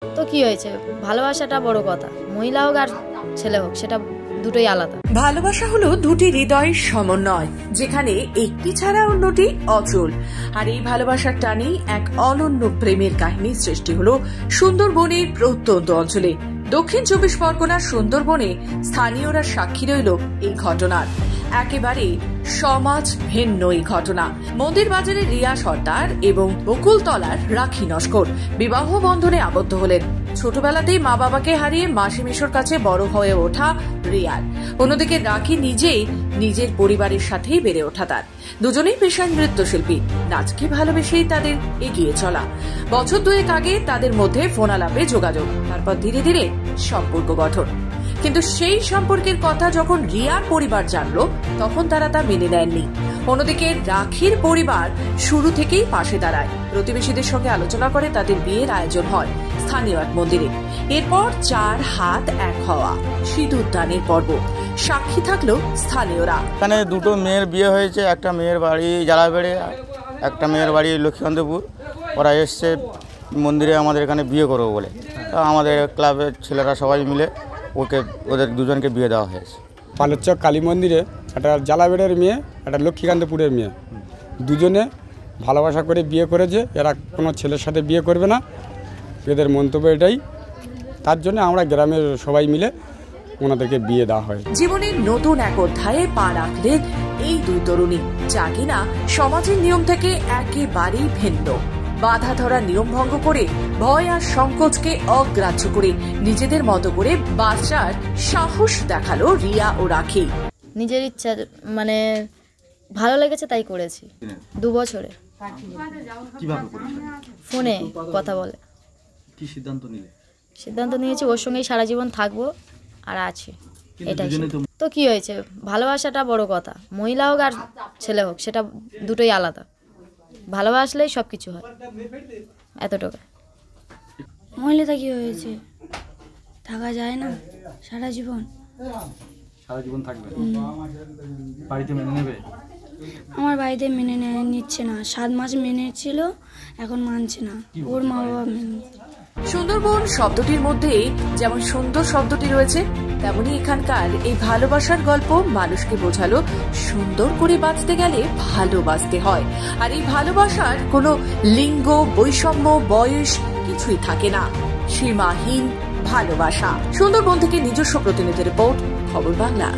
তো কি হয়েছে, ভালোবাসাটা বড় কথা। মহিলা হোক আর ছেলে হোক, সেটা দুটোই আলাদা। ভালোবাসা হলো দুটি হৃদয়ের সমন্বয়, যেখানে একটি ছাড়া অন্যটি অচল। আর এই ভালোবাসার টানেই এক অনন্য প্রেমের কাহিনী সৃষ্টি হলো সুন্দরবনের প্রত্যন্ত অঞ্চলে। দক্ষিণ 24 পরগনার সুন্দরবনে স্থানীয়রা সাক্ষী রইল এই ঘটনার। একেবারে সমাজ ভিন্ন এই ঘটনা। মন্দির বাজারের রিয়া সর্দার এবং বকুলতলার রাখি নস্কর বিবাহ বন্ধনে আবদ্ধ হলেন। ছোটবেলাতেই মা বাবাকে হারিয়ে মাসি মেশোর কাছে বড় হয়ে ওঠা রিয়ার। অন্যদিকে রাখি নিজেই নিজের পরিবারের সাথেই বেড়ে ওঠা তার। দুজনেই পেশায় নৃত্যশিল্পী। নাচকে ভালোবেসেই তাদের এগিয়ে চলা। বছর দুয়েক আগে তাদের মধ্যে ফোন আলাপে যোগাযোগ, তারপর ধীরে ধীরে সম্পর্ক গঠন। কিন্তু সেই সম্পর্কের কথা যখন রিয়ার পরিবার জানলো, তখন তারা তা মেনে নেননি। অন্যদিকে রাখির পরিবার শুরু থেকেই পাশে দাঁড়ায়। প্রতিবেশীদের সঙ্গে আলোচনা করে তাদের বিয়ের আয়োজন হয় স্থানীয় এক মন্দিরে। এরপর 4 হাত এক হওয়া, সিঁদুর দানের পর্ব। সাক্ষী থাকলো স্থানীয়রা। এখানে দুটো মেয়ের বিয়ে হয়েছে, একটা মেয়ের বাড়ি জালাবেড়ে, একটা মেয়ের বাড়ি লক্ষ্মীকান্তপুর। ওরা এসছে মন্দিরে আমাদের এখানে বিয়ে করবো বলে। আমাদের ক্লাবের ছেলেরা সবাই মিলে ওদের দুজনকে বিয়ে দেওয়া হয়েছে। পালচক কালী মন্দিরে একটা জালাবেড়ের মেয়ে, একটা লক্ষ্মীকান্তপুরের মেয়ে, দুজনে ভালোবাসা করে বিয়ে করেছে। এরা কোনো ছেলের সাথে বিয়ে করবে না, এদের মন্তব্য এটাই। তার জন্য আমরা গ্রামের সবাই মিলে ওনাদেরকে বিয়ে দেওয়া হয়। জীবনের নতুন এক অধ্যায়ে পা রাখলেন এই দুই তরুণী, যা কিনা সমাজের নিয়ম থেকে একেবারেই ভিন্ন। বাধা ধরা নিয়ম ভঙ্গ করে, ভয় আর সংকোচকে অগ্রাহ্য করে নিজেদের মতো করে বাঁচার সাহস দেখালো রিয়া ও রাখি। নিজের ইচ্ছা, মানে ভালো লেগেছে তাই করেছি। 2 বছরে ফোনে কথা বলে। কি সিদ্ধান্ত নিলে? সিদ্ধান্ত নিয়েছি ওর সঙ্গেই সারা জীবন থাকবো আর আছি, এটাই। তো কি হয়েছে, ভালোবাসাটা বড় কথা। মহিলা হোক আর ছেলে হোক, সেটা দুটোই আলাদা। ভালোবাসলেই সব কিছু হয়, এতটুকু। মহিলাটা কি হয়েছে, থাকা যায় না সারা জীবন। সারা জীবন থাকবে? বাড়িতে মেনে নেবে? আমার বাড়িতে মেনে নিচ্ছে না। 7 মাস মেনেছিল, এখন মানছে না। ওর মা বাবা মেনে। সুন্দরবন শব্দটির মধ্যে যেমন সুন্দর শব্দটি রয়েছে, তেমনি এখানকার এই ভালোবাসার গল্প মানুষকে বোঝালো সুন্দর করে বাঁচতে গেলে ভালোবাসতে হয়। আর এই ভালোবাসার কোনো লিঙ্গ, বৈষম্য, বয়স কিছুই থাকে না। সীমাহীন ভালোবাসা। সুন্দরবন থেকে নিজস্ব প্রতিনিধি রিপোর্ট, খবর বাংলা।